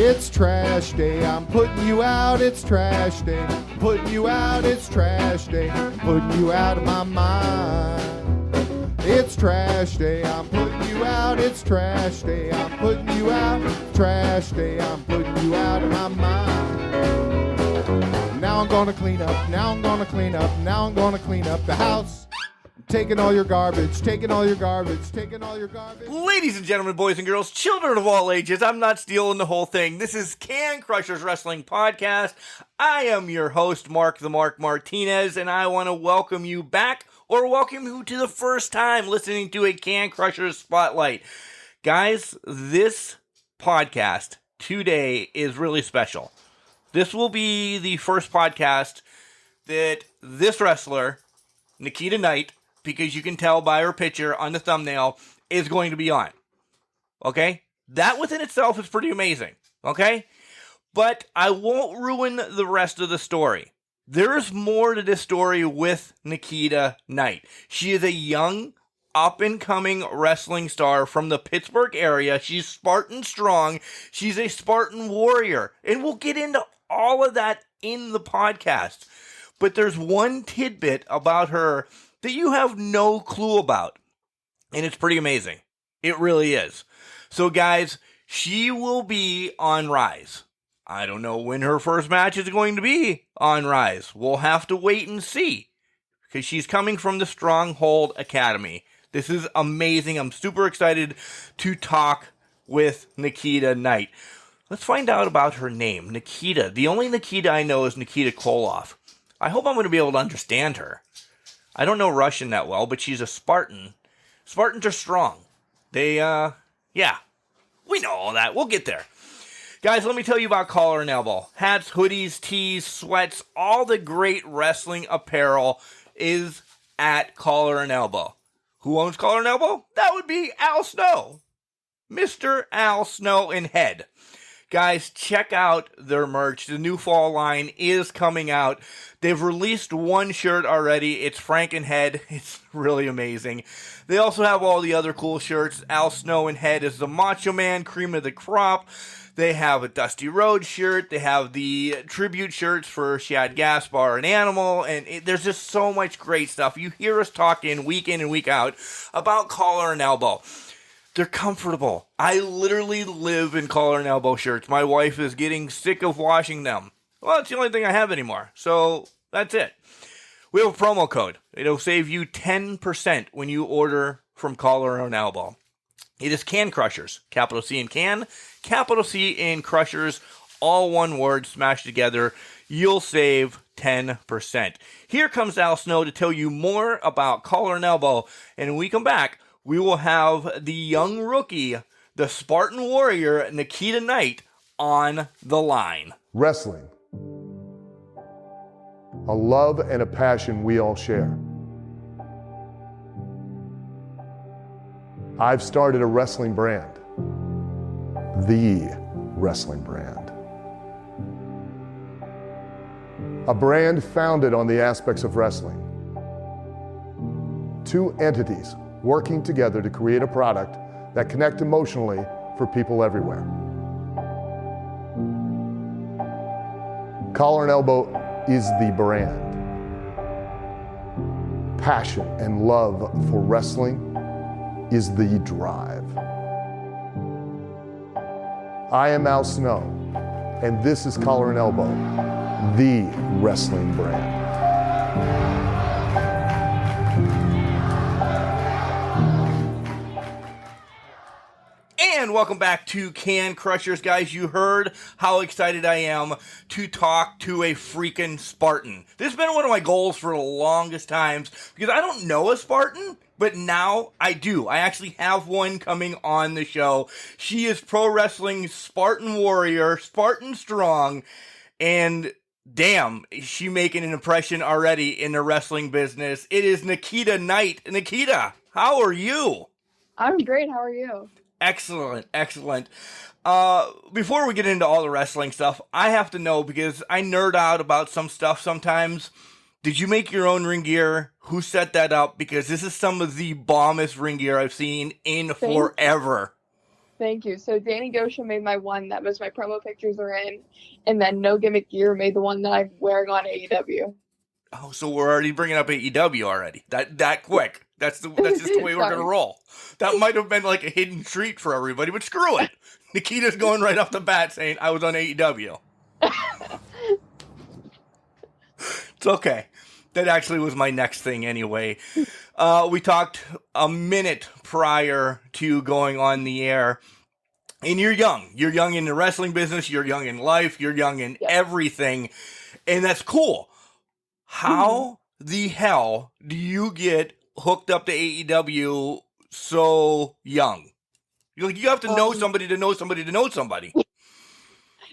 It's trash day, I'm putting you out, it's trash day. Putting you out, it's trash day. Putting you out of my mind. It's trash day, I'm putting you out, it's trash day. I'm putting you out, trash day. I'm putting you out of my mind. Now I'm gonna clean up, now I'm gonna clean up, now I'm gonna clean up the house. Taking all your garbage, taking all your garbage, taking all your garbage. Ladies and gentlemen, boys and girls, children of all ages, I'm not stealing the whole thing. This is Can Crushers Wrestling Podcast. I am your host, Mark the Mark Martinez, and I want to welcome you back, or welcome you to the first time listening to a Can Crushers Spotlight. Guys, this podcast today is really special. This will be the first podcast that this wrestler, Nikita Knight, because you can tell by her picture on the thumbnail, is going to be on. Okay? That within itself is pretty amazing. Okay? But I won't ruin the rest of the story. There's more to this story with Nikita Knight. She is a young, up-and-coming wrestling star from the Pittsburgh area. She's Spartan strong. She's a Spartan warrior. And we'll get into all of that in the podcast. But there's one tidbit about her that you have no clue about. And it's pretty amazing. It really is. So guys, she will be on Rise. I don't know when her first match is going to be on Rise. We'll have to wait and see. Because she's coming from the Stronghold Academy. This is amazing. I'm super excited to talk with Nikita Knight. Let's find out about her name, Nikita. The only Nikita I know is Nikita Koloff. I hope I'm going to be able to understand her. I don't know Russian that well, but she's a Spartan. Spartans are strong. We know all that. We'll get there. Guys, let me tell you about Collar and Elbow. Hats, hoodies, tees, sweats, all the great wrestling apparel is at Collar and Elbow. Who owns Collar and Elbow? That would be Al Snow. Mr. Al Snow in Head. Guys, check out their merch. The new fall line is coming out. They've released one shirt already. It's Frankenhead. It's really amazing. They also have all the other cool shirts. Al Snow and Head is the Macho Man, cream of the crop. They have a Dusty Rhodes shirt. They have the tribute shirts for Shad Gaspar and Animal. And there's just so much great stuff. You hear us talking week in and week out about Collar and Elbow. They're comfortable. I literally live in Collar and Elbow shirts. My wife is getting sick of washing them. Well, it's the only thing I have anymore. So that's it. We have a promo code. It'll save you 10% when you order from Collar and Elbow. It is Can Crushers. Capital C in Can, capital C in Crushers. All one word smashed together. You'll save 10%. Here comes Al Snow to tell you more about Collar and Elbow. And when we come back, we will have the young rookie, the Spartan warrior, Nikita Knight, on the line. Wrestling. A love and a passion we all share. I've started a wrestling brand. The wrestling brand. A brand founded on the aspects of wrestling. Two entities working together to create a product that connect emotionally for people everywhere. Collar and Elbow is the brand. Passion and love for wrestling is the drive. I am Al Snow, and this is Collar and Elbow, the wrestling brand. And welcome back to Can Crushers, guys. You heard how excited I am to talk to a freaking Spartan. This has been one of my goals for the longest times because I don't know a Spartan, but now I do. I actually have one coming on the show. She is pro wrestling Spartan warrior, Spartan strong, and damn, is she making an impression already in the wrestling business. It is Nikita Knight. Nikita, how are you? I'm great. How are you? Excellent, excellent. Before we get into all the wrestling stuff, I have to know, because I nerd out about some stuff sometimes. Did you make your own ring gear? Who set that up? Because this is some of the bombest ring gear I've seen in forever. Thank you. So Danny Gosha made my one that most of my promo pictures are in, and then No Gimmick Gear made the one that I'm wearing on AEW. Oh, so we're already bringing up AEW already. That quick. That's just the way we're gonna Sorry. roll. That might have been like a hidden treat for everybody, but screw it. Nikita's going right off the bat saying I was on AEW. It's okay. That actually was my next thing anyway. We talked a minute prior to going on the air. And you're young. You're young in the wrestling business. You're young in life. You're young in everything. And that's cool. How the hell do you get hooked up to AEW so young? You have to know somebody to know somebody to know somebody.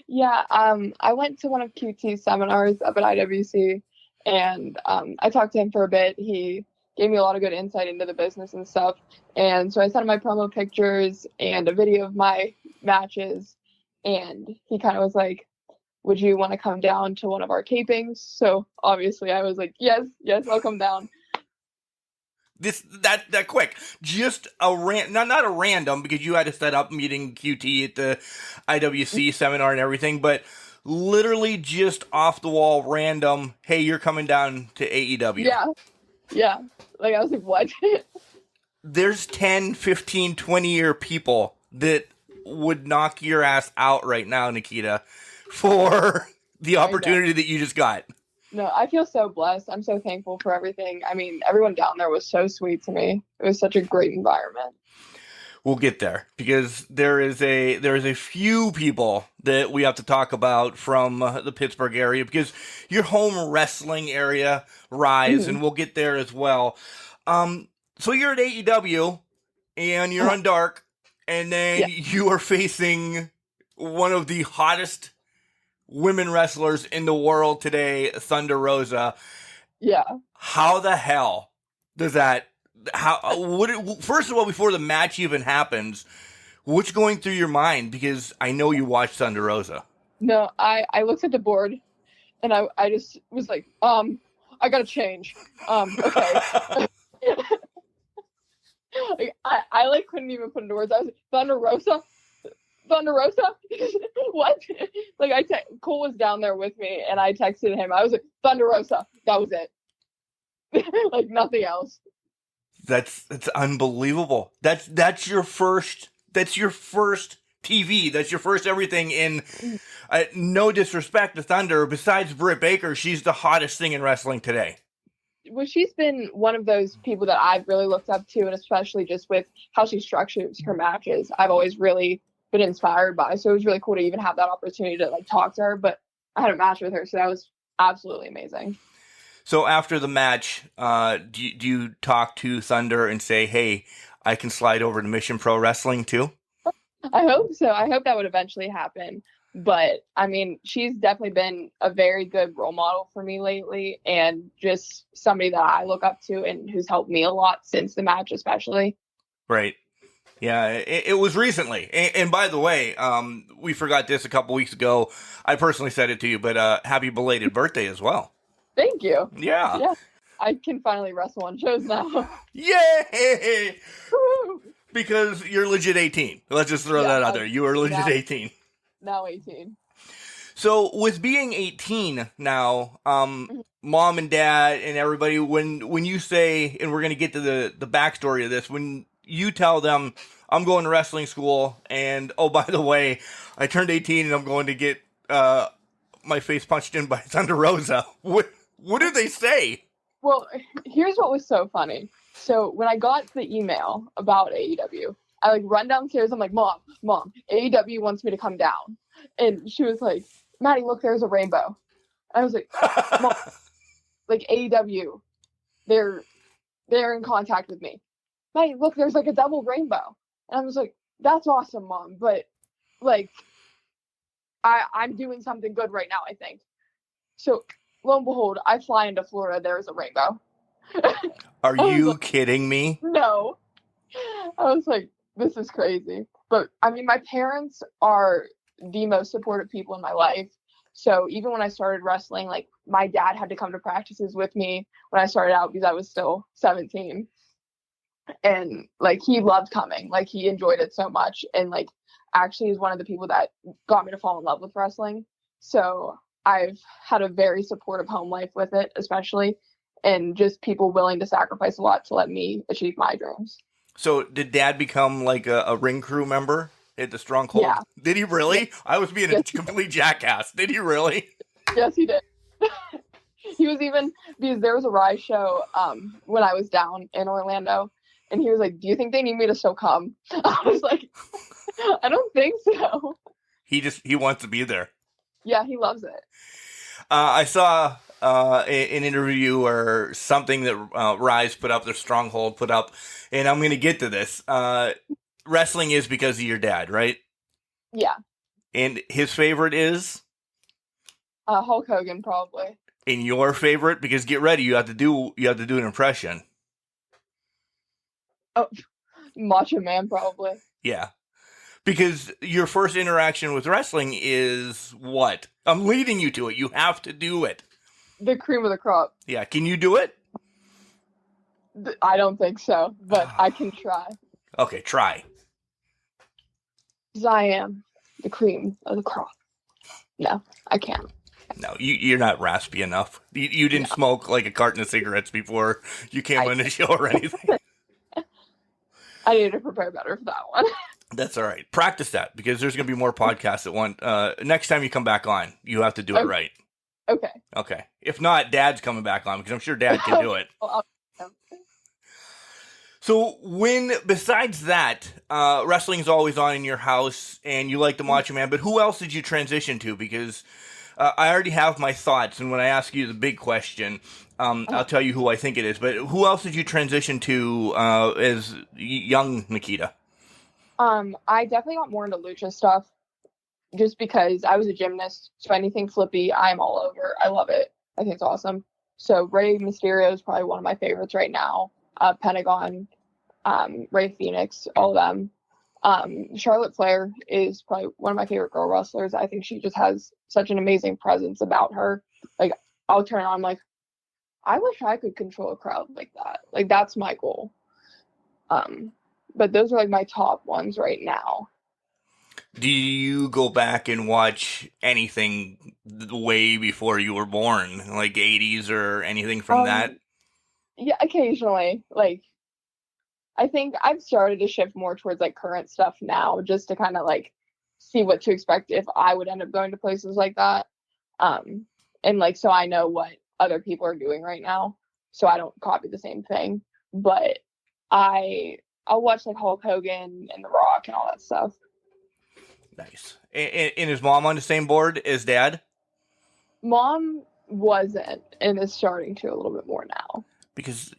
Yeah, I went to one of QT's seminars up at IWC, and I talked to him for a bit. He gave me a lot of good insight into the business and stuff. And so I sent him my promo pictures and a video of my matches, and he kind of was like, would you want to come down to one of our tapings? So obviously I was like, yes, I'll come down. That quick, just not a random, because you had to set up meeting QT at the IWC seminar and everything, but literally just off the wall random. Hey, you're coming down to AEW. Yeah. Like I was like, what? There's 10, 15, 20-year people that would knock your ass out right now, Nikita, for the opportunity that you just got. No, I feel so blessed. I'm so thankful for everything. I mean, everyone down there was so sweet to me. It was such a great environment. We'll get there, because there is a few people that we have to talk about from the Pittsburgh area, because your home wrestling area, Rise, and we'll get there as well. So you're at AEW, and you're on Dark, and then you are facing one of the hottest women wrestlers in the world today, Thunder Rosa. Yeah. How the hell does that? First of all, before the match even happens, what's going through your mind? Because I know you watched Thunder Rosa. No, I looked at the board, and I just was like, I gotta change. Okay. Like, I like couldn't even put into words. I was like, Thunder Rosa? What? Like Cole was down there with me, and I texted him. I was like, Thunder Rosa. That was it. Like nothing else. That's unbelievable. That's your first TV. That's your first everything. In no disrespect to Thunder, besides Britt Baker, she's the hottest thing in wrestling today. Well, she's been one of those people that I've really looked up to, and especially just with how she structures her matches, I've always really been inspired by. So it was really cool to even have that opportunity to like talk to her. But I had a match with her, so that was absolutely amazing. So after the match, do you talk to Thunder and say, hey, I can slide over to Mission Pro Wrestling too? I hope so. I hope that would eventually happen. But I mean, she's definitely been a very good role model for me lately, and just somebody that I look up to and who's helped me a lot since the match, especially. Right. Yeah, it was recently. And by the way, we forgot this a couple weeks ago. I personally said it to you, but happy belated birthday as well. Thank you. Yeah. I can finally wrestle on shows now. Yay! Because you're legit 18. Let's just throw that out there. You are legit 18. Now 18. So with being 18 now, mom and dad and everybody, when you say, and we're going to get to the backstory of this, when you tell them, I'm going to wrestling school, and oh, by the way, I turned 18 and I'm going to get my face punched in by Thunder Rosa, what did they say? Well, here's what was so funny. So when I got the email about AEW, I like run downstairs. I'm like, Mom, AEW wants me to come down. And she was like, Maddie, look, there's a rainbow. I was like, Mom, like AEW, they're in contact with me. Maddie, look, there's like a double rainbow. And I was like, that's awesome, Mom. But like, I'm doing something good right now, I think. So lo and behold, I fly into Florida. There's a rainbow. Are you kidding me? No. I was like, this is crazy. But I mean, my parents are the most supportive people in my life. So even when I started wrestling, like my dad had to come to practices with me when I started out because I was still 17. And like he loved coming, like he enjoyed it so much, and like actually is one of the people that got me to fall in love with wrestling. So I've had a very supportive home life with it, especially, and just people willing to sacrifice a lot to let me achieve my dreams. So did Dad become like a ring crew member at the Stronghold? Yeah. Did he really? Yeah. I was being a complete jackass. Did he really? Yes, he did. He was even, because there was a Rise show when I was down in Orlando, and he was like, "Do you think they need me to still come?" I was like, "I don't think so." He wants to be there. Yeah, he loves it. I saw an interview or something that Rise put up, their Stronghold put up, and I'm going to get to this. Wrestling is because of your dad, right? Yeah. And his favorite is? Hulk Hogan, probably. And your favorite? Because get ready, you have to do an impression. Oh, Macho Man, probably. Yeah. Because your first interaction with wrestling is what? I'm leading you to it. You have to do it. The cream of the crop. Yeah. Can you do it? I don't think so, but I can try. Okay, try. Because I am the cream of the crop. No, I can't. No, you're not raspy enough. You didn't smoke like a carton of cigarettes before you came on the show or anything. I needed to prepare better for that one. That's all right. Practice that, because there's going to be more podcasts at one. Next time you come back on, you have to do it right. Okay. Okay. If not, Dad's coming back on, because I'm sure Dad can do it. So besides that, wrestling's always on in your house, and you like the Macho Man, but who else did you transition to? Because I already have my thoughts, and when I ask you the big question, I'll tell you who I think it is. But who else did you transition to as young Nikita? I definitely got more into lucha stuff, just because I was a gymnast, so anything flippy, I'm all over. I love it. I think it's awesome. So Rey Mysterio is probably one of my favorites right now. Pentagon, Rey Phoenix, all of them. Charlotte Flair is probably one of my favorite girl wrestlers. I think she just has such an amazing presence about her. Like, I'll turn on, I'm like, I wish I could control a crowd like that. Like, that's my goal. But those are like my top ones right now. Do you go back and watch anything way before you were born, like 80s or anything from that? Yeah, occasionally. Like, I think I've started to shift more towards like current stuff now, just to kind of like see what to expect if I would end up going to places like that. And like, so I know what other people are doing right now, so I don't copy the same thing. But I'll watch like Hulk Hogan and The Rock and all that stuff. Nice. And is Mom on the same board as Dad? Mom wasn't, and is starting to a little bit more now. Because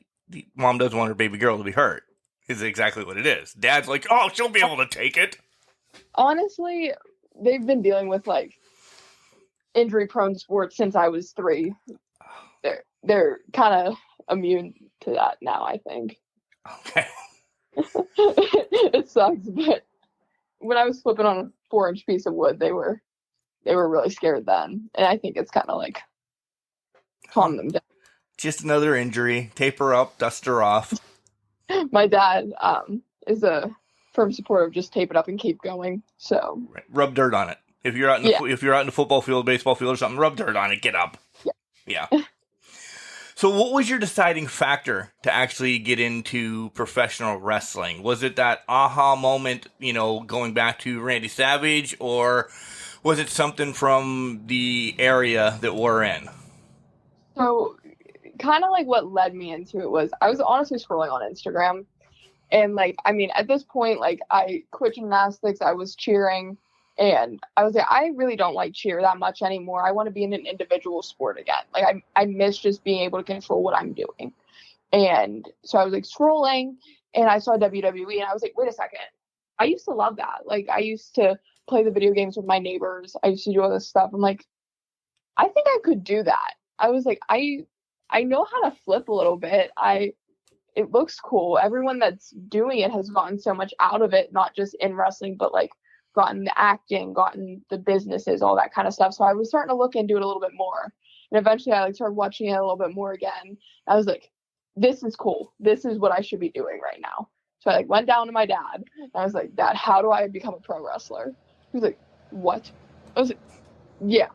Mom doesn't want her baby girl to be hurt. Is exactly what it is. Dad's like, oh, she'll be able to take it. Honestly, they've been dealing with like injury-prone sports since I was 3. They're kind of immune to that now, I think. Okay. It sucks, but when I was flipping on a 4-inch piece of wood, they were really scared then, and I think it's kind of like calmed them down. Just another injury. Tape her up, dust her off. My dad is a firm supporter of just tape it up and keep going. So Right. Rub dirt on it. If you're out in the football field, baseball field, or something, rub dirt on it. Get up. Yeah. So, what was your deciding factor to actually get into professional wrestling? Was it that aha moment, going back to Randy Savage, or was it something from the area that we're in? So, kind of like what led me into it was I was honestly scrolling on Instagram, and like, I mean, at this point, like, I quit gymnastics, I was cheering, and I was like, I really don't like cheer that much anymore. I want to be in an individual sport again. Like, I miss just being able to control what I'm doing. And so I was like scrolling, and I saw WWE, and I was like, wait a second, I used to love that. Like, I used to play the video games with my neighbors. I used to do all this stuff. I'm like, I think I could do that. I was like, I know how to flip a little bit. It looks cool. Everyone that's doing it has gotten so much out of it, not just in wrestling, but like gotten the acting, gotten the businesses, all that kind of stuff. So I was starting to look into it a little bit more. And eventually I like started watching it a little bit more again. I was like, this is cool. This is what I should be doing right now. So I like went down to my dad and I was like, Dad, how do I become a pro wrestler? He was like, what? I was like, yeah,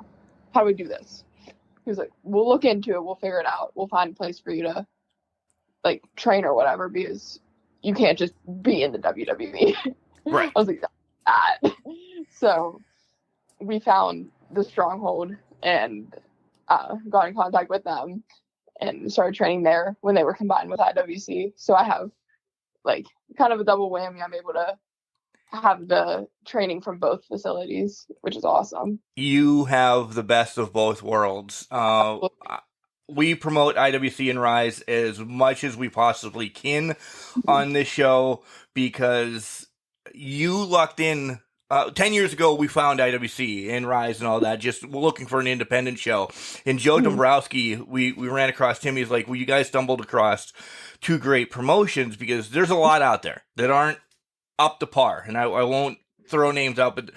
how do we do this? He was like, we'll look into it. We'll figure it out. We'll find a place for you to like train or whatever, because you can't just be in the WWE. Right. I was like, that. So we found the Stronghold and got in contact with them and started training there when they were combined with IWC. So I have like kind of a double whammy. I'm able to have the training from both facilities, which is awesome. You have the best of both worlds. We promote IWC and Rise as much as we possibly can on this show because you lucked in. 10 years ago, we found IWC and Rise and all that, just looking for an independent show. And Joe Dombrowski, we ran across him. He's like, well, you guys stumbled across two great promotions because there's a lot out there that aren't up to par. And I won't throw names out, but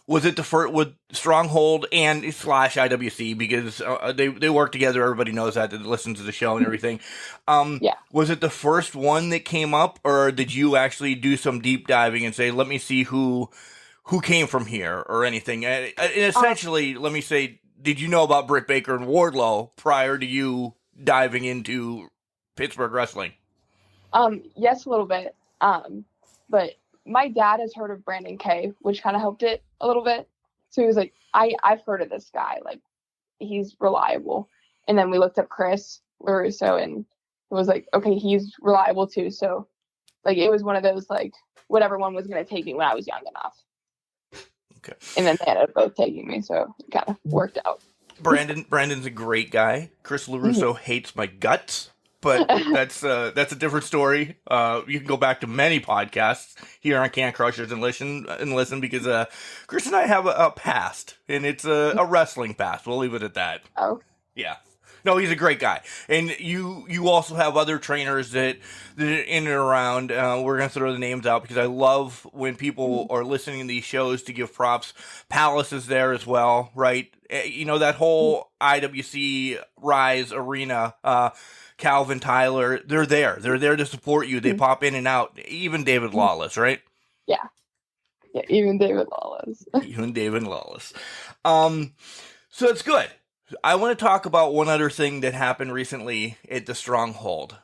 was it the first with Stronghold and / IWC because they work together? Everybody knows that listens to the show and everything. Yeah. Was it the first one that came up, or did you actually do some deep diving and say, let me see who came from here or anything? And essentially, let me say, did you know about Britt Baker and Wardlow prior to you diving into Pittsburgh wrestling? Yes, a little bit. But my dad has heard of Brandon Kay, which kind of helped it a little bit. So he was like, I've heard of this guy. Like, he's reliable. And then we looked up Chris LaRusso and it was like, okay, he's reliable too. So, like, it was one of those, like, whatever one was going to take me when I was young enough. Okay. And then they ended up both taking me. So it kind of worked out. Brandon's a great guy. Chris LaRusso hates my guts. But that's a different story. You can go back to many podcasts here on Can Crushers and listen because Chris and I have a past, and it's a wrestling past. We'll leave it at that. Oh. Yeah. No, he's a great guy. And you also have other trainers that are in and around. We're going to throw the names out because I love when people are listening to these shows to give props. Palace is there as well, right? You know, that whole IWC Rise arena, Calvin, Tyler, they're there. They're there to support you. They pop in and out. Even David Lawless, right? Yeah. Yeah, even David Lawless. Even David Lawless. So it's good. I want to talk about one other thing that happened recently at the Stronghold.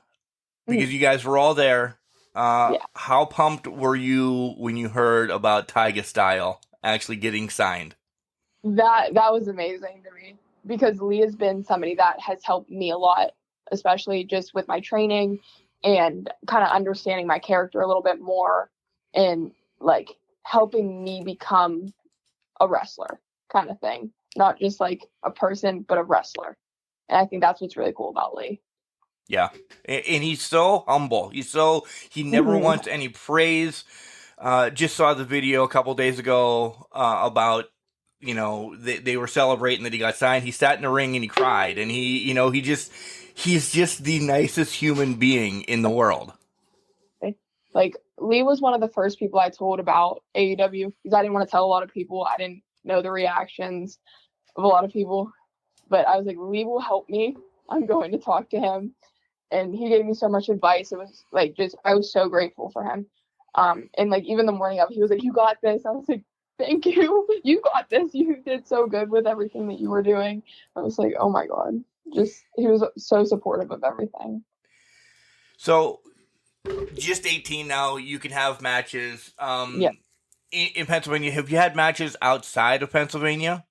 Because you guys were all there. How pumped were you when you heard about Tyga Style actually getting signed? That was amazing to me. Because Lee has been somebody that has helped me a lot, especially just with my training and kind of understanding my character a little bit more and like helping me become a wrestler kind of thing. Not just like a person, but a wrestler. And I think that's what's really cool about Lee. Yeah. And he's so humble. He never wants any praise. Just saw the video a couple days ago about, you know, they were celebrating that he got signed. He sat in the ring and he cried. And he's just the nicest human being in the world. Like, Lee was one of the first people I told about AEW because I didn't want to tell a lot of people. I didn't know the reactions of a lot of people. But I was like, Lee will help me. I'm going to talk to him. And he gave me so much advice. It was like, I was so grateful for him. And like, even the morning of, he was like, you got this. I was like, thank you. You got this. You did so good with everything that you were doing. I was like, oh my God. He was so supportive of everything. So, just 18 now, you can have matches. In Pennsylvania, have you had matches outside of Pennsylvania?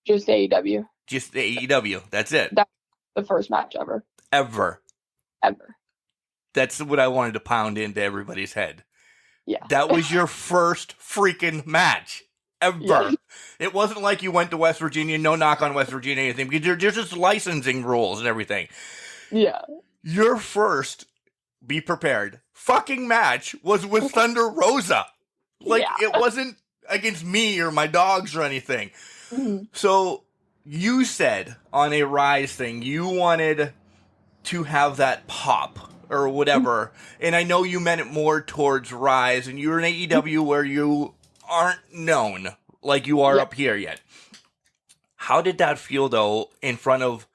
Just AEW. Just AEW. That's it. That's the first match ever. Ever. That's what I wanted to pound into everybody's head. Yeah. That was your first freaking match. Ever. Yeah. It wasn't like you went to West Virginia, no knock on West Virginia, anything, because there's just licensing rules and everything. Yeah. Your first, be prepared, fucking match was with Thunder Rosa. Like, It wasn't against me or my dogs or anything. Mm-hmm. So, you said on a Rise thing, you wanted to have that pop or whatever, and I know you meant it more towards Rise, and you're in AEW where you aren't known like you are up here yet. How did that feel, though, in front of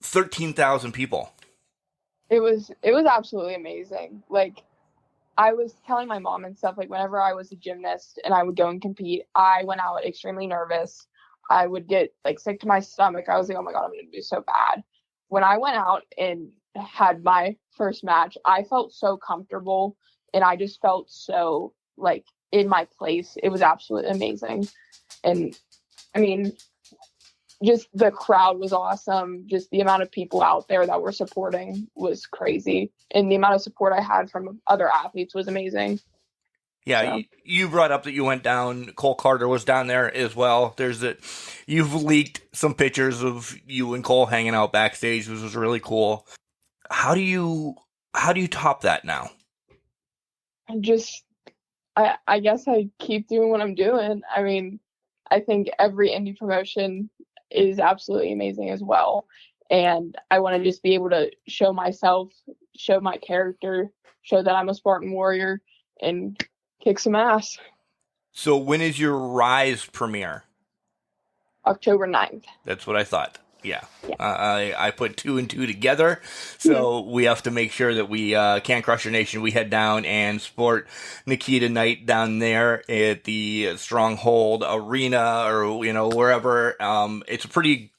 13,000 people. It was absolutely amazing. Like, I was telling my mom and stuff, like, whenever I was a gymnast and I would go and compete, I went out extremely nervous. I would get, like, sick to my stomach. I was like, oh my God, I'm going to do so bad. When I went out and had my first match, I felt so comfortable and I just felt so, like, in my place. It was absolutely amazing. And, I mean, just the crowd was awesome. Just the amount of people out there that were supporting was crazy. And the amount of support I had from other athletes was amazing. Yeah, So. you brought up that you went down. Cole Carter was down there as well. You've leaked some pictures of you and Cole hanging out backstage, which was really cool. How do you top that now? I guess I keep doing what I'm doing. I mean, I think every indie promotion is absolutely amazing as well. And I want to just be able to show myself, show my character, show that I'm a Spartan warrior, and kick some ass. So when is your Rise premiere? October 9th. That's what I thought. Yeah. I put 2 and 2 together. So we have to make sure that we, Can Crusher Nation, we head down and support Nikita Knight down there at the Stronghold Arena or, wherever. It's a pretty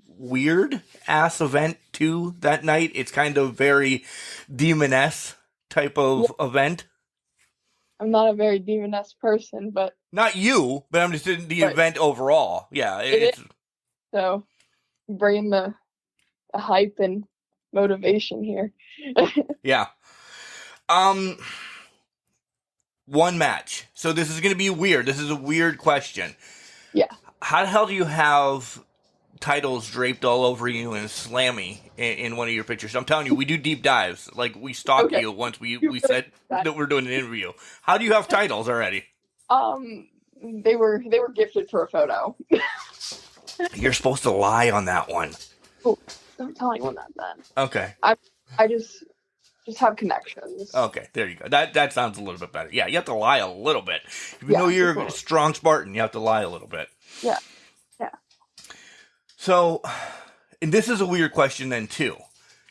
weird ass event too that night. It's kind of very Demon-esque type of event. I'm not a very Demon-esque person, but. Not you, but I'm just in the event overall. Yeah. It's so. Bringing the hype and motivation here. Yeah. One match. So this is going to be weird. This is a weird question. Yeah. How the hell do you have titles draped all over you and slammy in one of your pictures? I'm telling you, we do deep dives. Like, we stalked you once we said that we're doing an interview. How do you have titles already? They were gifted for a photo. You're supposed to lie on that one. Oh, don't tell anyone that then. Okay. I just have connections. Okay, there you go. That sounds a little bit better. Yeah, you have to lie a little bit. Even though you're a strong Spartan, you have to lie a little bit. Yeah. So, and this is a weird question then too.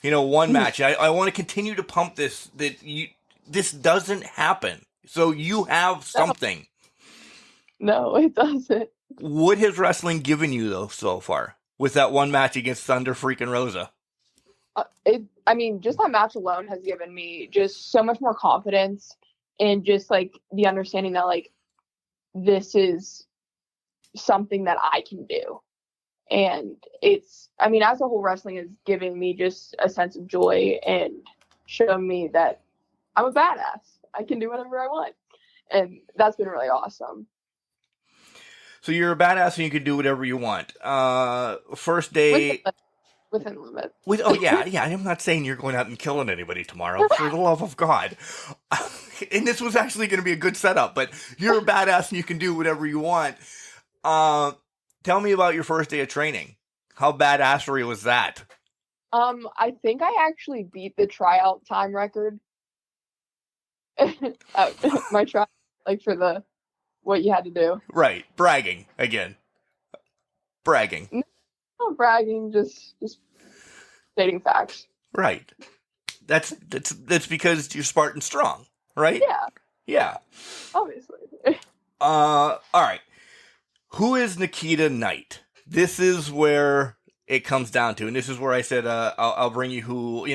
One match. I want to continue to pump this. This doesn't happen. So you have something. No, it doesn't. What has wrestling given you though so far with that one match against Thunder freaking Rosa? Just that match alone has given me just so much more confidence and just like the understanding that like this is something that I can do. And as a whole, wrestling is giving me just a sense of joy and showing me that I'm a badass. I can do whatever I want. And that's been really awesome. So you're a badass and you can do whatever you want. First day... Within limits. Yeah. I'm not saying you're going out and killing anybody tomorrow, for the love of God. And this was actually going to be a good setup, but you're a badass and you can do whatever you want. Tell me about your first day of training. How badassery was that? I think I actually beat the tryout time record. My try, like for what you had to do. Right. Bragging again. Bragging. Not bragging, just stating facts. Right. That's because you're Spartan strong, right? Yeah. Obviously. All right. Who is Nikita Knight? This is where it comes down to, and this is where I said I'll bring you who,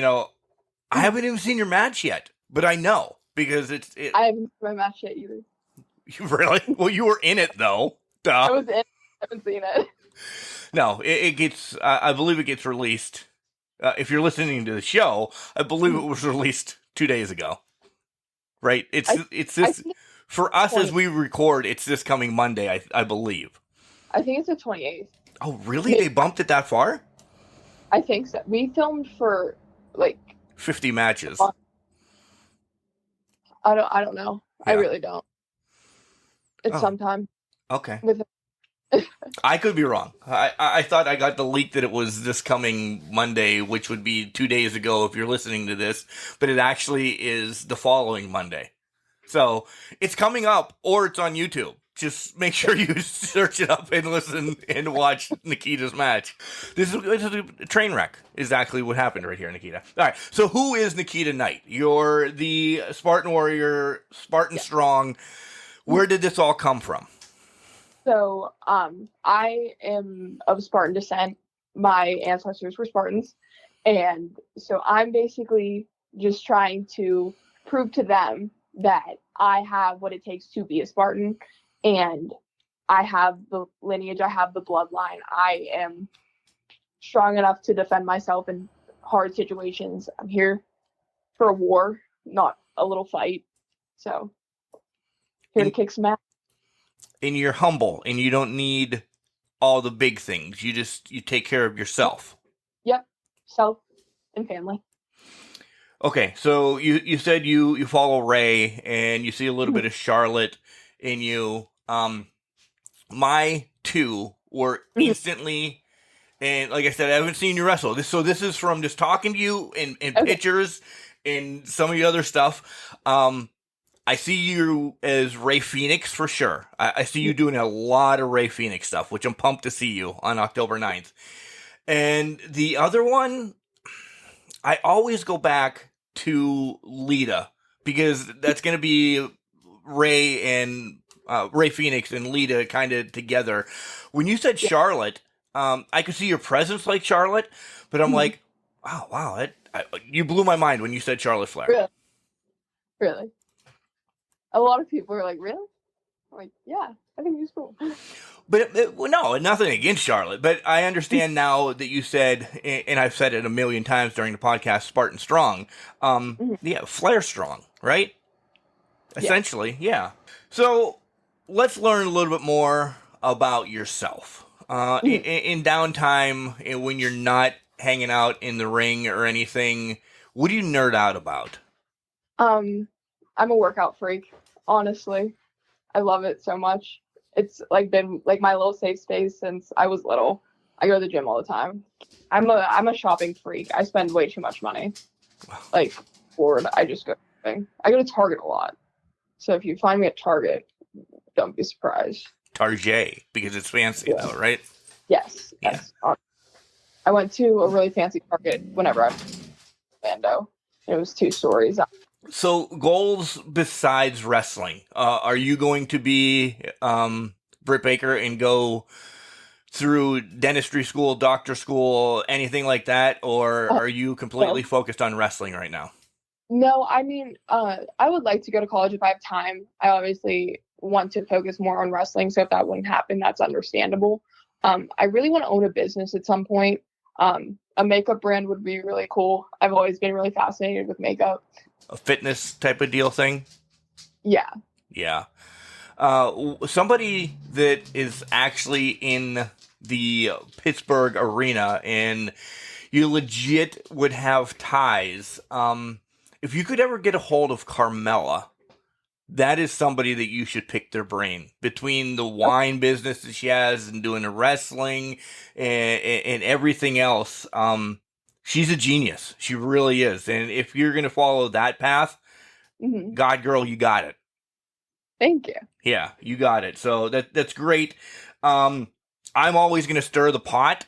I haven't even seen your match yet, but I know because I haven't seen my match yet either. You really? Well, you were in it though. Duh. I was in it. I haven't seen it. No, it gets, I believe it gets released. If you're listening to the show, I believe it was released 2 days ago. Right? It's this, for us as we record, it's this coming Monday, I believe. I think it's the 28th. Oh, really? They bumped it that far? I think so. We filmed for, 50 matches. I don't know. Yeah. I really don't. It's sometime. Okay. I could be wrong. I thought I got the leak that it was this coming Monday, which would be 2 days ago if you're listening to this, but it actually is the following Monday. So it's coming up or it's on YouTube. just make sure you search it up and listen and watch Nikita's match. This is a train wreck. Exactly what happened right here, Nikita. All right. So who is Nikita Knight? You're the Spartan warrior, Spartan strong. Where did this all come from? So, I am of Spartan descent. My ancestors were Spartans. And so I'm basically just trying to prove to them that I have what it takes to be a Spartan. And I have the lineage, I have the bloodline. I am strong enough to defend myself in hard situations. I'm here for a war, not a little fight. So, here to kick some ass. And you're humble, and you don't need all the big things. You take care of yourself. Yep, self and family. Okay, so you said you follow Ray, and you see a little bit of Charlotte in you. My two were instantly, and like I said, I haven't seen you wrestle. This is from just talking to you and pictures and some of the other stuff. I see you as Ray Phoenix for sure. I see you doing a lot of Ray Phoenix stuff, which I'm pumped to see you on October 9th. And the other one, I always go back to Lita, because that's going to be Ray and Ray Phoenix and Lita kind of together. When you said Charlotte, I could see your presence like Charlotte, but I'm like, oh, wow, you blew my mind when you said Charlotte Flair. Really? A lot of people are like, really? I'm like, yeah, I think he's cool. But no, nothing against Charlotte. But I understand now that you said, and I've said it a million times during the podcast, Spartan Strong. Yeah, Flair Strong, right? Essentially, yeah. So let's learn a little bit more about yourself. In downtime, and when you're not hanging out in the ring or anything, what do you nerd out about? I'm a workout freak. Honestly, I love it so much. It's like been like my little safe space since I was little. I go to the gym all the time. I'm a shopping freak. I spend way too much money. Like, Ford, I just go shopping. I go to Target a lot. So if you find me at Target, don't be surprised. Target, because it's fancy though, right? Yes. I went to a really fancy Target whenever I was in Orlando. It was 2 stories. So, goals besides wrestling, are you going to be Britt Baker and go through dentistry school, doctor school, anything like that, or are you completely focused on wrestling right now? No, I mean, I would like to go to college if I have time. I obviously want to focus more on wrestling, so if that wouldn't happen, that's understandable. I really want to own a business at some point. A makeup brand would be really cool. I've always been really fascinated with makeup. A fitness type of deal thing? Yeah. Yeah. Somebody that is actually in the Pittsburgh arena and you legit would have ties. If you could ever get a hold of Carmella, that is somebody that you should pick their brain. Between the wine business that she has and doing the wrestling and everything else, she's a genius. She really is. And if you're going to follow that path, God, girl, you got it. Thank you. Yeah, you got it. So that's great. I'm always going to stir the pot.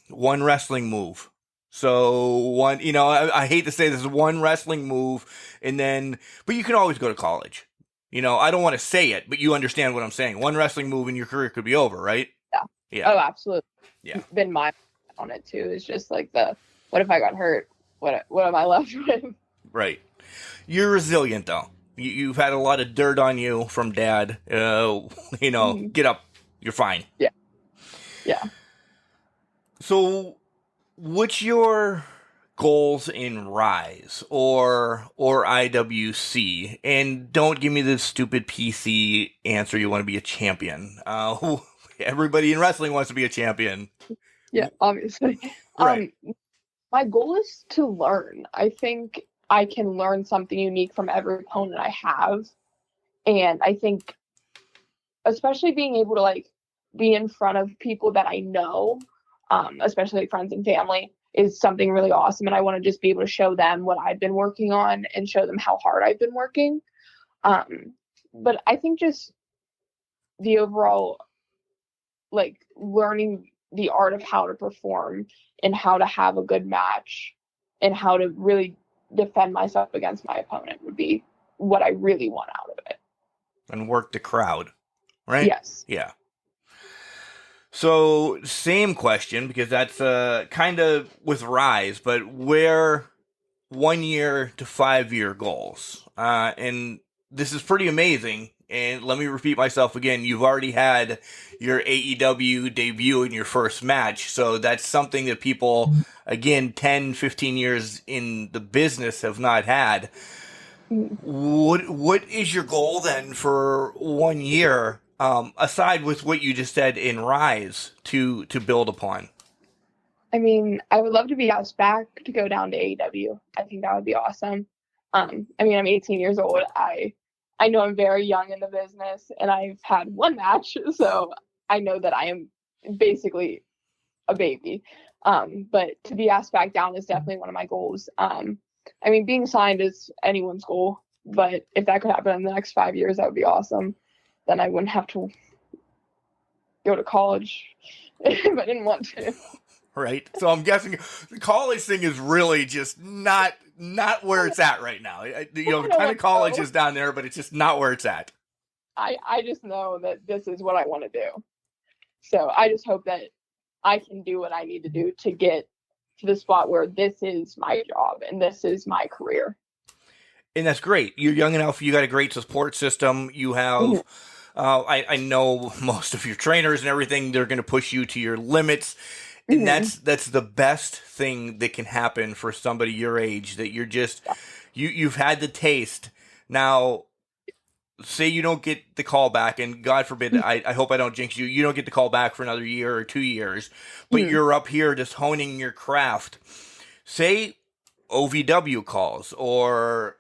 One wrestling move. So one, I hate to say this, one wrestling move, but you can always go to college. I don't want to say it, but you understand what I'm saying. One wrestling move and your career could be over, right? Yeah. Oh, absolutely. Yeah. It's been my on it too. It's just like what if I got hurt? What am I left with? Right. You're resilient though. You've had a lot of dirt on you from Dad. Get up. You're fine. Yeah. Yeah. So, what's your goals in Rise or IWC? And don't give me this stupid PC answer. You want to be a champion. Everybody in wrestling wants to be a champion. Yeah, obviously. Right. My goal is to learn. I think I can learn something unique from every opponent I have. And I think especially being able to be in front of people that I know, especially friends and family, is something really awesome. And I want to just be able to show them what I've been working on and show them how hard I've been working. But I think just the overall, like, learning the art of how to perform and how to have a good match and how to really defend myself against my opponent would be what I really want out of it. And work the crowd, right? Yes. Yeah. So, same question, because that's kind of with Rise, but where 1 year to 5 year goals. And this is pretty amazing. And let me repeat myself again. You've already had your AEW debut in your first match. So that's something that people, again, 10, 15 years in the business have not had. What is your goal then for 1 year, aside with what you just said in Rise, to build upon? I mean, I would love to be asked back to go down to AEW. I think that would be awesome. I mean, I'm 18 years old. I know I'm very young in the business, and I've had one match, so I know that I am basically a baby. But to be asked back down is definitely one of my goals. I mean, being signed is anyone's goal, but if that could happen in the next 5 years, that would be awesome. Then I wouldn't have to go to college if I didn't want to. Right. So I'm guessing the college thing is really just not where it's at right now. The kind of college is down there, but it's just not where it's at. I just know that this is what I want to do. So I just hope that I can do what I need to do to get to the spot where this is my job and this is my career. And that's great. You're young enough. You got a great support system. You have, I know most of your trainers and everything. They're going to push you to your limits. And that's the best thing that can happen for somebody your age, that you're just, you've had the taste. Now, say you don't get the call back, and God forbid, I hope I don't jinx you, you don't get the call back for another year or 2 years, but you're up here just honing your craft. Say OVW calls, or,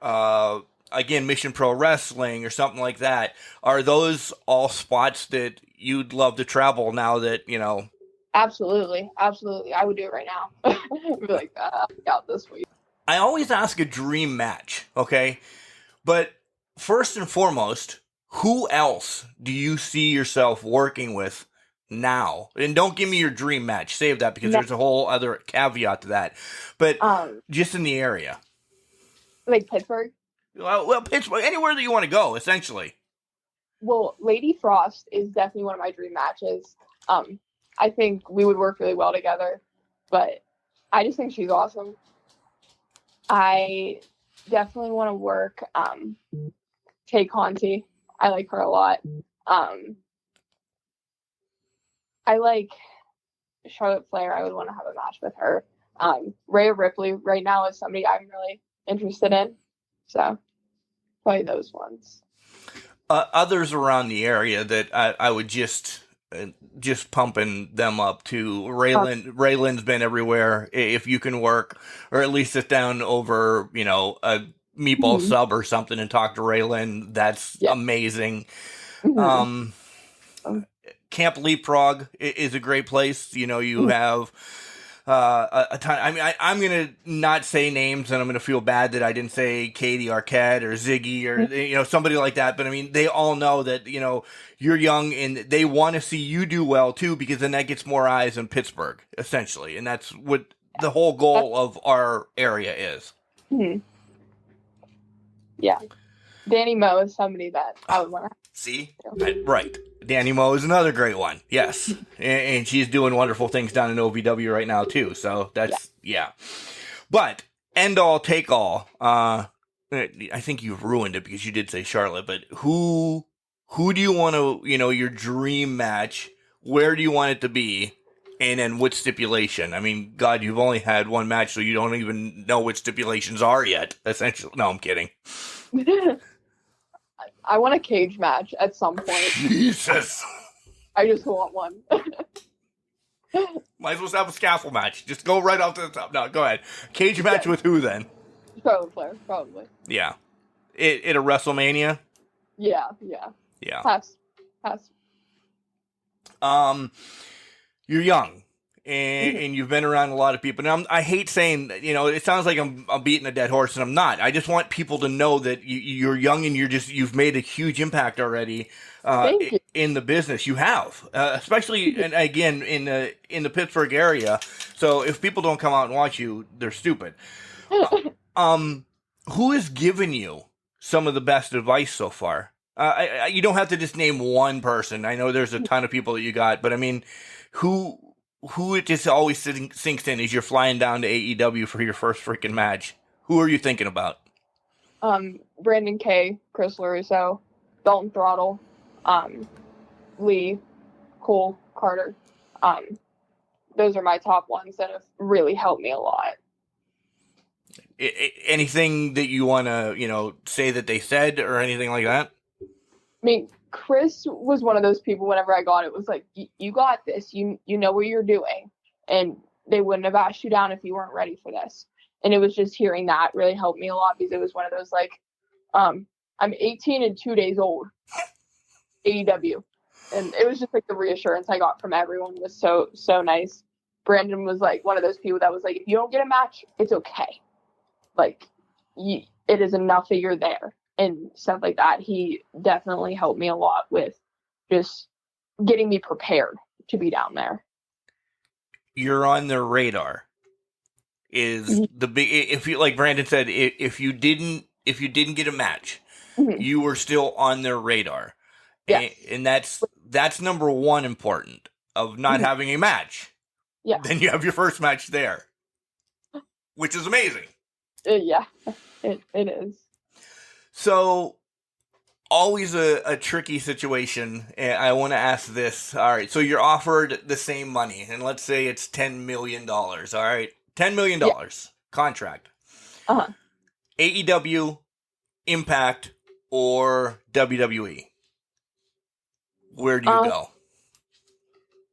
again, Mission Pro Wrestling or something like that. Are those all spots that you'd love to travel now that, Absolutely. I would do it right now. I'd be like, out this week. I always ask a dream match, okay? But first and foremost, who else do you see yourself working with now? And don't give me your dream match. Save that, because there's a whole other caveat to that. But just in the area. Like Pittsburgh? Well, Pittsburgh, anywhere that you want to go, essentially. Well, Lady Frost is definitely one of my dream matches. I think we would work really well together, but I just think she's awesome. I definitely want to work Tay Conti. I like her a lot. I like Charlotte Flair. I would want to have a match with her. Rhea Ripley right now is somebody I'm really interested in. So probably those ones. Others around the area that I would just pumping them up to. Raylan's been everywhere. If you can work, or at least sit down over, a meatball sub or something and talk to Raylan, that's amazing. Camp Leapfrog is a great place. You have a ton. I mean, I'm going to not say names, and I'm going to feel bad that I didn't say Katie Arquette or Ziggy or, somebody like that. But I mean, they all know that, you're young and they want to see you do well too, because then that gets more eyes in Pittsburgh, essentially. And that's what the whole goal of our area is. Yeah. Danny Moe is somebody that I would want to. See? Right. Danny Moe is another great one. Yes. And she's doing wonderful things down in OVW right now, too. So that's, But, end all, take all. I think you've ruined it because you did say Charlotte, but who do you want to, your dream match? Where do you want it to be? And then what stipulation? I mean, God, you've only had one match, so you don't even know what stipulations are yet, essentially. No, I'm kidding. I want a cage match at some point. Jesus. I just want one. Might as well have a scaffold match. Just go right off to the top. No, go ahead. Cage match with who then? Charlotte Flair, probably. Yeah. At a WrestleMania? Yeah. Yeah. Pass. You're young. and you've been around a lot of people. Now, I hate saying, it sounds like I'm beating a dead horse, and I'm not. I just want people to know that you're young and you've made a huge impact already in the business. You have, especially, and again, in the Pittsburgh area. So if people don't come out and watch you, they're stupid. Who has given you some of the best advice so far? You don't have to just name one person. I know there's a ton of people that you got, but I mean, who it just always sinks in as you're flying down to AEW for your first freaking match? Who are you thinking about? Brandon K, Chris LaRusso, Dalton Throttle, Lee, Cole, Carter. Those are my top ones that have really helped me a lot. Anything that you want to, say that they said or anything like that? I mean, Chris was one of those people, whenever I got it, was like, you got this, you know what you're doing, and they wouldn't have asked you down if you weren't ready for this. And it was just hearing that really helped me a lot, because it was one of those, like, I'm 18 and 2 days old, AEW. And it was just like the reassurance I got from everyone was so nice. Brandon was like one of those people that was like, if you don't get a match, it's okay. Like, it is enough that you're there and stuff like that. He definitely helped me a lot with just getting me prepared to be down there. You're on their radar is the big, if you, like Brandon said, if you didn't get a match, you were still on their radar. Yes. And that's number one important of not having a match. Yeah. Then you have your first match there, which is amazing. Yeah, it is. So, always a tricky situation. And I want to ask this. All right, so you're offered the same money, and let's say it's $10 million. All right, $10 million contract. AEW, Impact, or WWE? Where do you go?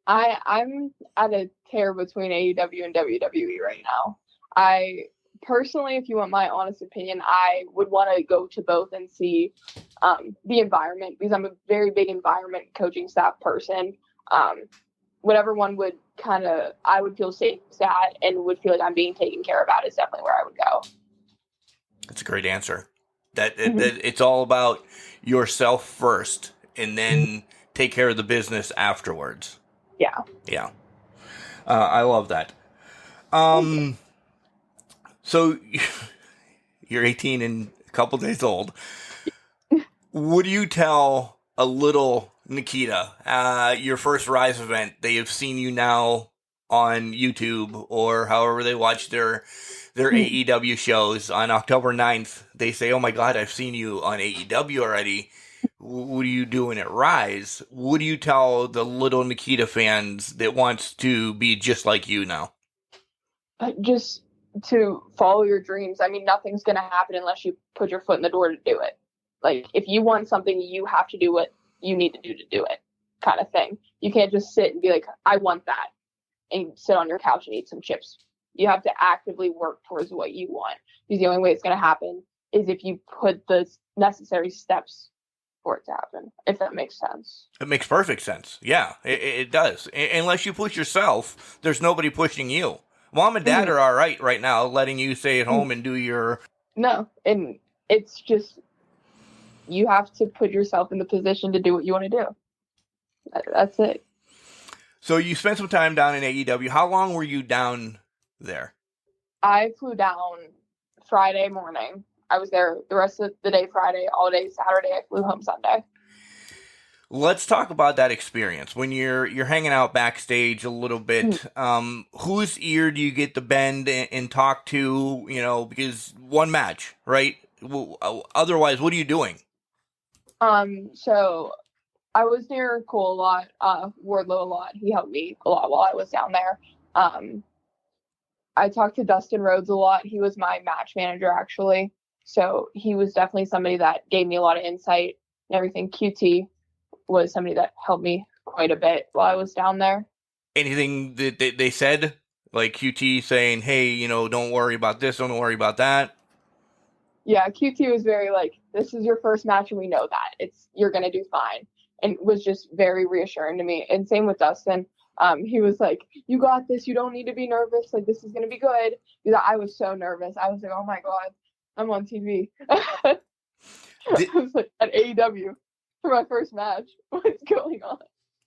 I'm at a tear between AEW and WWE right now. I personally, if you want my honest opinion, I would want to go to both and see the environment, because I'm a very big environment coaching staff person. Whatever one would I would feel safe at and would feel like I'm being taken care of at is definitely where I would go. That's a great answer. That it's all about yourself first, and then take care of the business afterwards. Yeah. I love that. So you're 18 and a couple days old. Would you tell a little Nikita, your first Rise event, they have seen you now on YouTube or however they watch their AEW shows on October 9th, they say, oh my God, I've seen you on AEW already. What are you doing at Rise? What do you tell the little Nikita fans that wants to be just like you now? Just to follow your dreams. I mean, nothing's going to happen unless you put your foot in the door to do it. Like, if you want something, you have to do what you need to do it, kind of thing. You can't just sit and be like, I want that, and sit on your couch and eat some chips. You have to actively work towards what you want, because the only way it's going to happen is if you put the necessary steps for it to happen, if that makes sense. It makes perfect sense. Yeah, it does. Unless you push yourself, there's nobody pushing you. Mom and Dad are all right now, letting you stay at home and do your... No, and it's just, you have to put yourself in the position to do what you want to do. That's it. So you spent some time down in AEW. How long were you down there? I flew down Friday morning. I was there the rest of the day Friday, all day Saturday. I flew home Sunday. Let's talk about that experience when you're hanging out backstage a little bit. Whose ear do you get to bend and talk to? Because one match, right? Otherwise, what are you doing? So I was near Cole a lot, Wardlow a lot. He helped me a lot while I was down there. I talked to Dustin Rhodes a lot. He was my match manager, actually. So he was definitely somebody that gave me a lot of insight and everything. QT was somebody that helped me quite a bit while I was down there. Anything that they said? Like QT saying, hey, don't worry about this, don't worry about that? Yeah, QT was very like, this is your first match and we know that. You're going to do fine. And was just very reassuring to me. And same with Dustin. he was like, "You got this. You don't need to be nervous. Like, this is gonna be good." Because I was so nervous. I was like, "Oh my god, I'm on TV." I was like at AEW for my first match. What's going on?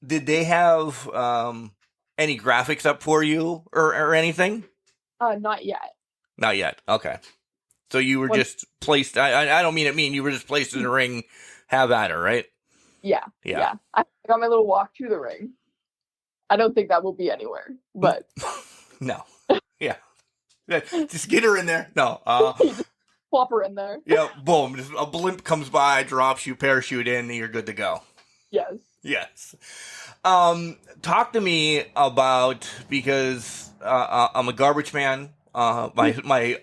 Did they have any graphics up for you or anything? Not yet. Not yet. Okay. So you were just placed. I don't mean it mean. You were just placed in the ring. Have at her, right? Yeah. I got my little walk to the ring. I don't think that will be anywhere, but no. Yeah. Just get her in there. No. Plop her in there. Yeah. Boom. Just a blimp comes by, drops you, parachute in, and you're good to go. Yes. Yes. Talk to me about, because I'm a garbage man. My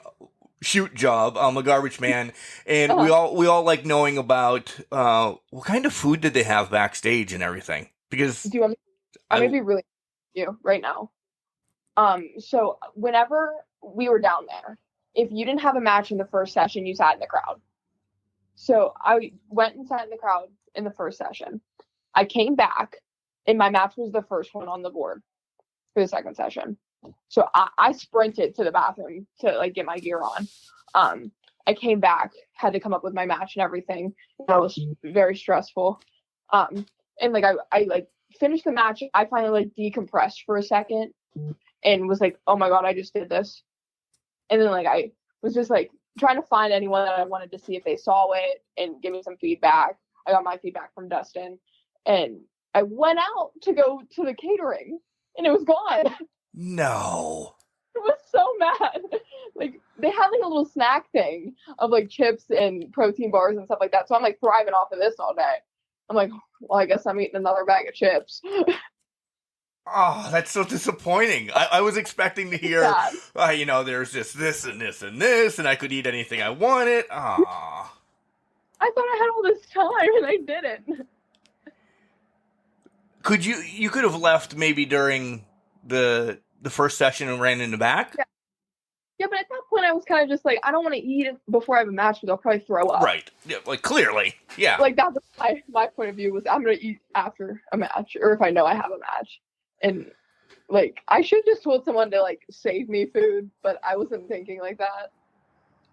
shoot job. I'm a garbage man, and we all like knowing about what kind of food did they have backstage and everything. Because do you want me? I'm gonna be really you right now. So whenever we were down there, if you didn't have a match in the first session, you sat in the crowd. So I went and sat in the crowd in the first session. I came back, and my match was the first one on the board for the second session. So I sprinted to the bathroom to like get my gear on. I came back, had to come up with my match and everything. That was very stressful. And like I like finished the match. I finally like decompressed for a second and was like, oh my god, I just did this. And then like I was just like trying to find anyone that I wanted to see if they saw it and give me some feedback. I got my feedback from Dustin, and I went out to go to the catering, and it was gone. no. I was so mad. Like they had like a little snack thing of like chips and protein bars and stuff like that. So I'm like thriving off of this all day. I'm like, well, I guess I'm eating another bag of chips. Oh, that's so disappointing. I was expecting to hear, you know, there's just this and this and this, and I could eat anything I wanted. Ah. I thought I had all this time, and I didn't. Could you could have left maybe during the first session and ran in the back? Yeah, but at that point I was kind of just like, I don't want to eat it before I have a match because I'll probably throw up. Right. Yeah, like clearly. Yeah. Like that's my point of view was I'm gonna eat after a match, or if I know I have a match. And like I should just told someone to like save me food, but I wasn't thinking like that.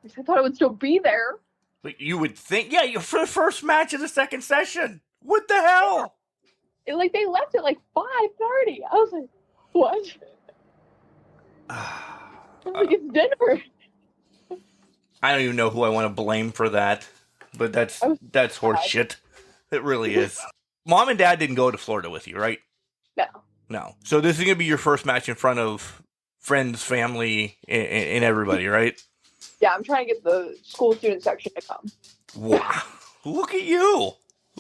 I thought it would still be there. But you would think, yeah, you're for the first match of the second session. What the hell? Like they left at like 5:30. I was like, what? I was like, it's dinner. I don't even know who I want to blame for that, but that's horse shit. It really is. Mom and Dad didn't go to Florida with you, right? No. So this is gonna be your first match in front of friends, family, and everybody, right? Yeah, I'm trying to get the school student section to come. Wow! Look at you.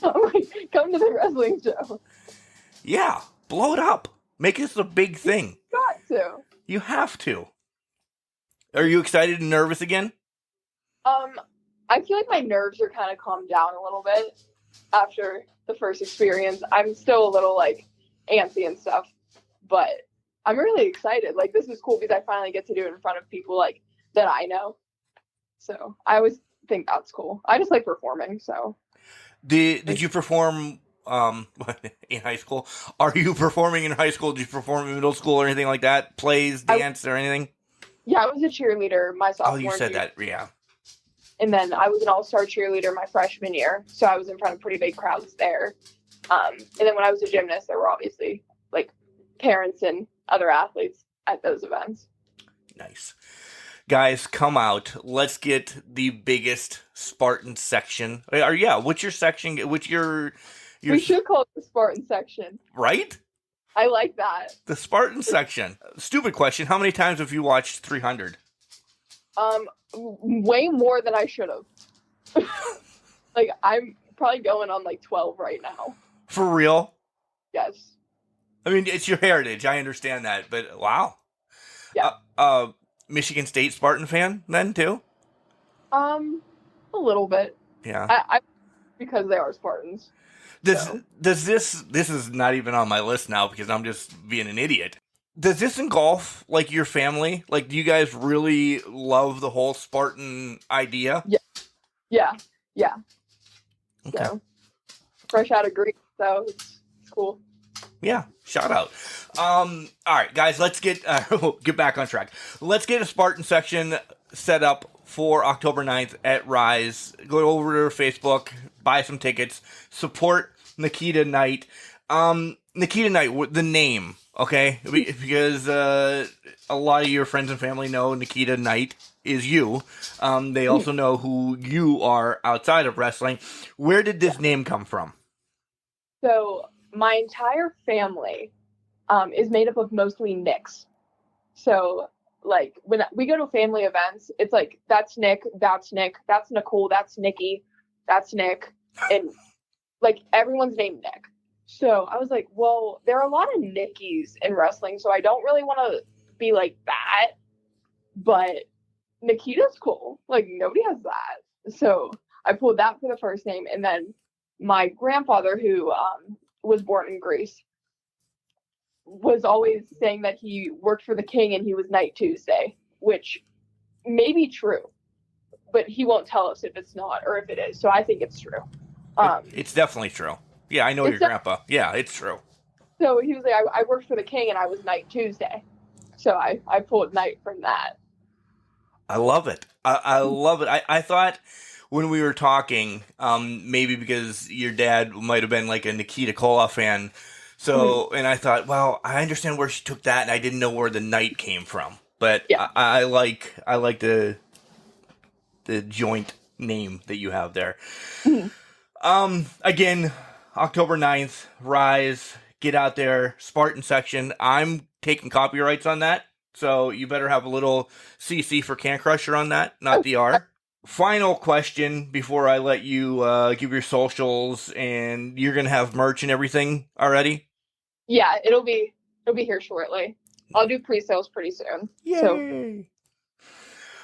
I'm like, come to the wrestling show. Yeah, blow it up. Make this a big thing. Got to. You have to. Are you excited and nervous again? I feel like my nerves are kind of calmed down a little bit after the first experience. I'm still a little like antsy and stuff, but I'm really excited. Like this is cool because I finally get to do it in front of people like that I know. So I always think that's cool. I just like performing. So did you perform in high school? Are you performing in high school? Did you perform in middle school or anything like that? Plays, dance, or anything? Yeah, I was a cheerleader my sophomore year. Oh, you said year. that, yeah. And then I was an all-star cheerleader my freshman year, so I was in front of pretty big crowds there. And then when I was a gymnast, there were obviously like parents and other athletes at those events. Nice. Guys, come out. Let's get the biggest Spartan section. What's your section? What's your We should call it the Spartan section. Right? I like that. The Spartan section. Stupid question. How many times have you watched 300? Way more than I should have. Like, I'm probably going on like 12 right now. For real? Yes. I mean, it's your heritage. I understand that, but wow. Yeah. Michigan State Spartan fan then too? A little bit. Yeah. I because they are Spartans. Does this is not even on my list now because I'm just being an idiot. Does this engulf like your family? Like, do you guys really love the whole Spartan idea? Yeah. Okay. So, fresh out of Greece, so it's cool. Yeah, shout out. All right, guys, let's get back on track. Let's get a Spartan section set up for October 9th at Rise. Go over to Facebook, buy some tickets, support Nikita Knight. Nikita Knight, the name, okay? Because a lot of your friends and family know Nikita Knight is you. They also know who you are outside of wrestling. Where did this name come from? So my entire family is made up of mostly Nicks. So, like, when we go to family events, it's like, that's Nick, that's Nicole, that's Nikki, that's Nick, and, like, everyone's named Nick. So I was like, well, there are a lot of Nickies in wrestling, so I don't really want to be like that, but Nikita's cool. Like, nobody has that. So I pulled that for the first name, and then my grandfather, who was born in Greece, was always saying that he worked for the king and he was Night Tuesday, which may be true, but he won't tell us if it's not or if it is. So I think it's true. It's definitely true. Yeah, I know your grandpa. Yeah, it's true. So he was like, I worked for the king and I was Night Tuesday. So I pulled Night from that. I love it. I love it. I thought when we were talking, maybe because your dad might have been like a Nikita Koloff fan. So, and I thought, well, I understand where she took that, and I didn't know where the Knight came from. But yeah. I like the joint name that you have there. Again, October 9th, Rise, get out there, Spartan section. I'm taking copyrights on that, so you better have a little CC for Can Crusher on that, not DR. Final question before I let you give your socials, and you're gonna have merch and everything already. Yeah, it'll be here shortly. I'll do pre-sales pretty soon. Yay! So.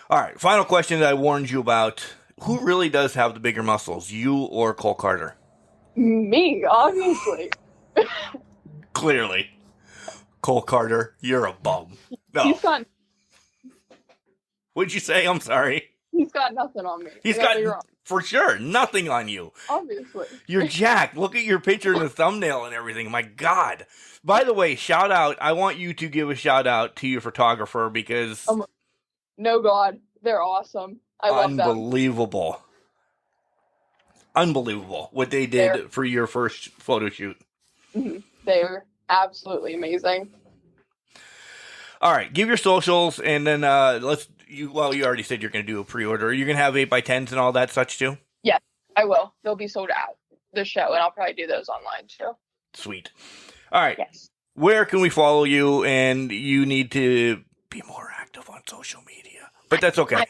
All right, final question that I warned you about: who really does have the bigger muscles, you or Cole Carter? Me, obviously. Clearly, Cole Carter, you're a bum. No. He's got. What'd you say? I'm sorry. He's got nothing on me. He's got, for sure, nothing on you. Obviously. You're jacked. Look at your picture in the thumbnail and everything. My God. By the way, shout out. I want you to give a shout out to your photographer because... no, God. They're awesome. I love them. Unbelievable. Unbelievable what they did for your first photo shoot. They're absolutely amazing. All right. Give your socials and then you already said you're going to do a pre-order. You're going to have 8x10s and all that such too? Yes, I will. They'll be sold out the show, and I'll probably do those online too. Sweet. All right. Yes. Where can we follow you? And you need to be more active on social media, but that's okay.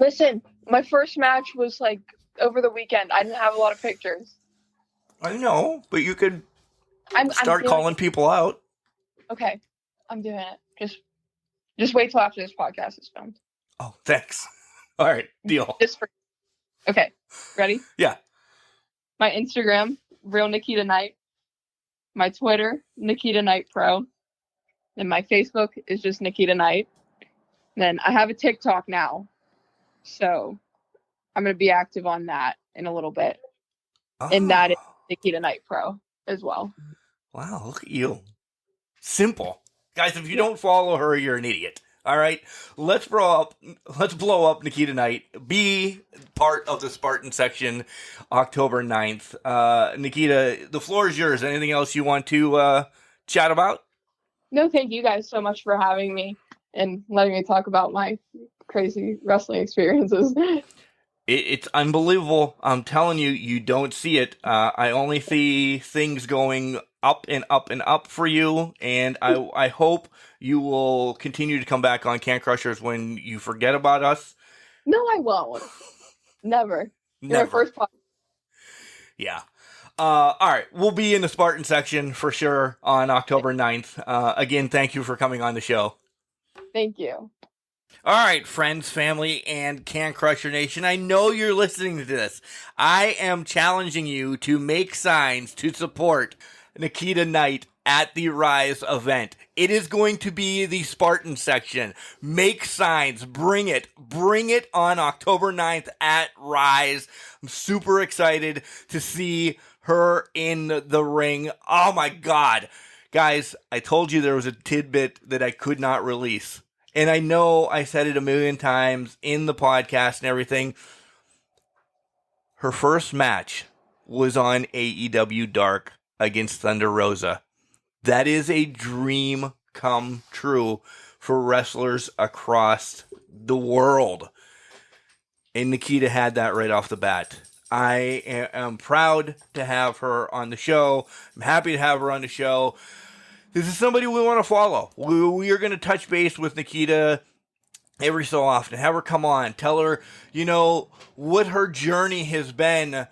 Listen, my first match was like over the weekend. I didn't have a lot of pictures. I know, but you could start calling people out. Okay, I'm doing it. Just wait till after this podcast is filmed. Oh, thanks. All right, deal. Okay, ready? Yeah. My Instagram, Real Nikita Knight. My Twitter, Nikita Knight Pro. And my Facebook is just Nikita Knight. Then I have a TikTok now. So I'm going to be active on that in a little bit. Oh. And that is Nikita Knight Pro as well. Wow, look at you. Simple. Guys, if you don't follow her, you're an idiot. All right, let's blow up Nikita Knight. Be part of the Spartan section, October 9th. Nikita, the floor is yours. Anything else you want to chat about? No, thank you guys so much for having me and letting me talk about my crazy wrestling experiences. It's unbelievable. I'm telling you, you don't see it. I only see things going up and up and up for you, and I hope you will continue to come back on Can Crushers when you forget about us. No, I won't. Never. Never. First podcast. Yeah. All right. We'll be in the Spartan section for sure on October 9th. Again, thank you for coming on the show. Thank you. All right, friends, family, and Can Crusher Nation, I know you're listening to this. I am challenging you to make signs to support Nikita Knight at the Rise event. It is going to be the Spartan section. Make signs. Bring it. Bring it on October 9th at Rise. I'm super excited to see her in the ring. Oh my God. Guys, I told you there was a tidbit that I could not release. And I know I said it a million times in the podcast and everything. Her first match was on AEW Dark against Thunder Rosa. That is a dream come true for wrestlers across the world. And Nikita had that right off the bat. I am proud to have her on the show. I'm happy to have her on the show. This is somebody we want to follow. We are going to touch base with Nikita every so often. Have her come on. Tell her, what her journey has been,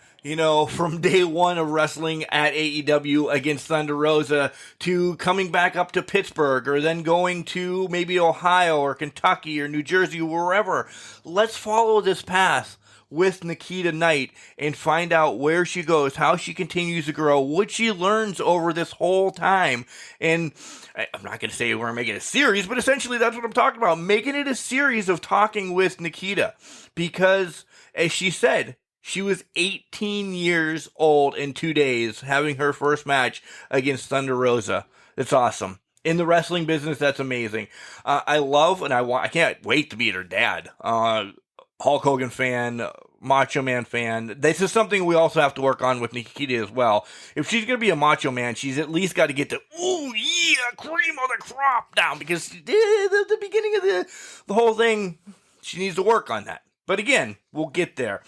from day one of wrestling at AEW against Thunder Rosa to coming back up to Pittsburgh or then going to maybe Ohio or Kentucky or New Jersey or wherever. Let's follow this path with Nikita Knight and find out where she goes, how she continues to grow, what she learns over this whole time. And I'm not going to say we're going to make it a series, but essentially that's what I'm talking about, making it a series of talking with Nikita. Because, as she said, she was 18 years old in 2 days having her first match against Thunder Rosa. It's awesome. In the wrestling business, that's amazing. I love and I can't wait to meet her dad. Hulk Hogan fan, Macho Man fan. This is something we also have to work on with Nikita as well. If she's going to be a Macho Man, she's at least got to get the, ooh, yeah, cream of the crop down. Because the beginning of the whole thing, she needs to work on that. But again, we'll get there.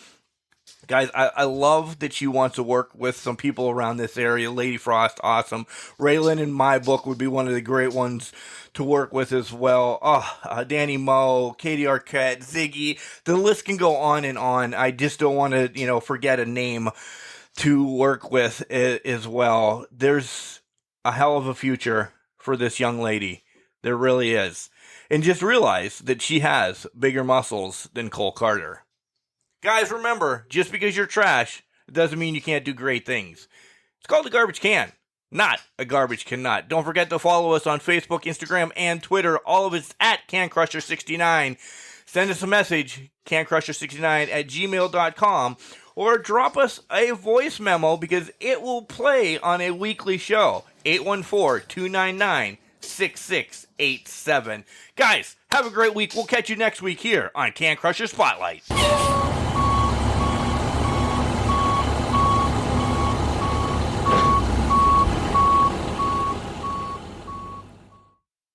Guys, I love that she wants to work with some people around this area. Lady Frost, awesome. Raylan, in my book, would be one of the great ones to work with as well. Danny Moe, Katie Arquette, Ziggy. The list can go on and on. I just don't want to, forget a name to work with as well. There's a hell of a future for this young lady. There really is. And just realize that she has bigger muscles than Cole Carter. Guys, remember, just because you're trash, it doesn't mean you can't do great things. It's called a garbage can, not a garbage cannot. Don't forget to follow us on Facebook, Instagram, and Twitter. All of it's at CanCrusher69. Send us a message, cancrusher69@gmail.com, or drop us a voice memo because it will play on a weekly show, 814-299-6687. Guys, have a great week. We'll catch you next week here on Can Crusher Spotlight.